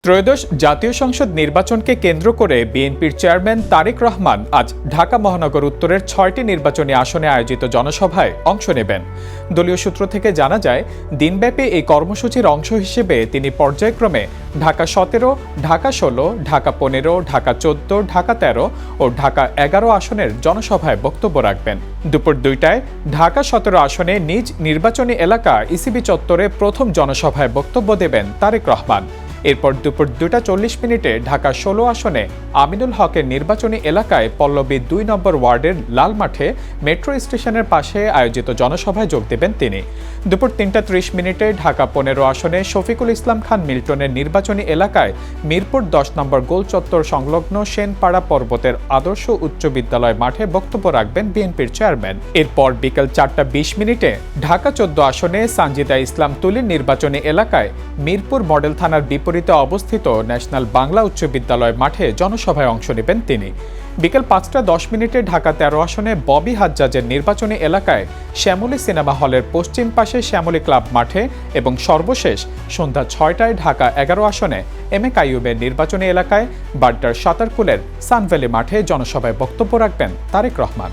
ত্রয়োদশ জাতীয় সংসদ নির্বাচনকে কেন্দ্র করে বিএনপির চেয়ারম্যান তারেক রহমান আজ ঢাকা মহানগর উত্তরের ৬টি নির্বাচনী আসনে আয়োজিত জনসভায় অংশ নেবেন। দলীয় সূত্র থেকে জানা যায়, দিনব্যাপী এই কর্মসূচির অংশ হিসেবে তিনি পর্যায়ক্রমে ঢাকা ১৭, ঢাকা ১৬, ঢাকা ১৫, ঢাকা ১৪, ঢাকা ১৩ ও ঢাকা ১১ আসনের জনসভায় বক্তব্য রাখবেন। দুপুর ২টায় ঢাকা ১৭ আসনে নিজ নির্বাচনী এলাকা ইসিবি চত্বরে প্রথম জনসভায় বক্তব্য দেবেন তারেক রহমান। এরপর দুপুর ২টা ৪০ মিনিটে ঢাকা ১৬ আসনে আমিনুল হকের নির্বাচনী এলাকায় পল্লবী ২ নম্বর ওয়ার্ডের লাল মাঠে মেট্রো স্টেশনের পাশে আয়োজিত জনসভায় যোগ দেবেন তিনি। দুপুর ৩টা ৩০ মিনিটে ঢাকা ১৫ আসনে শফিকুল ইসলাম খান মিল্টনের নির্বাচনী এলাকায় মিরপুর ১০ নম্বর গোল চত্বর সংলগ্ন সেনপাড়া পর্বতের আদর্শ উচ্চ বিদ্যালয় মাঠে বক্তব্য রাখবেন বিএনপির চেয়ারম্যান। এরপর বিকেল ৪টা ২০ মিনিটে ঢাকা ১৪ আসনে সানজিদা ইসলাম তুলির নির্বাচনী এলাকায় মিরপুর মডেল থানার বিপরীতে অবস্থিত ন্যাশনাল বাংলা উচ্চ বিদ্যালয় মাঠে জনসভায় অংশ নেবেন তিনি। বিকেল ৫টা ১০ মিনিটে ঢাকা ১৩ আসনে ববি হাজ্জাজের নির্বাচনী এলাকায় শ্যামলী সিনেমা হলের পশ্চিম পাশে শ্যামলী ক্লাব মাঠে এবং সর্বশেষ সন্ধ্যা ৬টায় ঢাকা ১১ আসনে এম এ কাইয়ুবের নির্বাচনী এলাকায় বাড্ডার সাতারকুলের সানভ্যালি মাঠে জনসভায় বক্তব্য রাখবেন তারেক রহমান।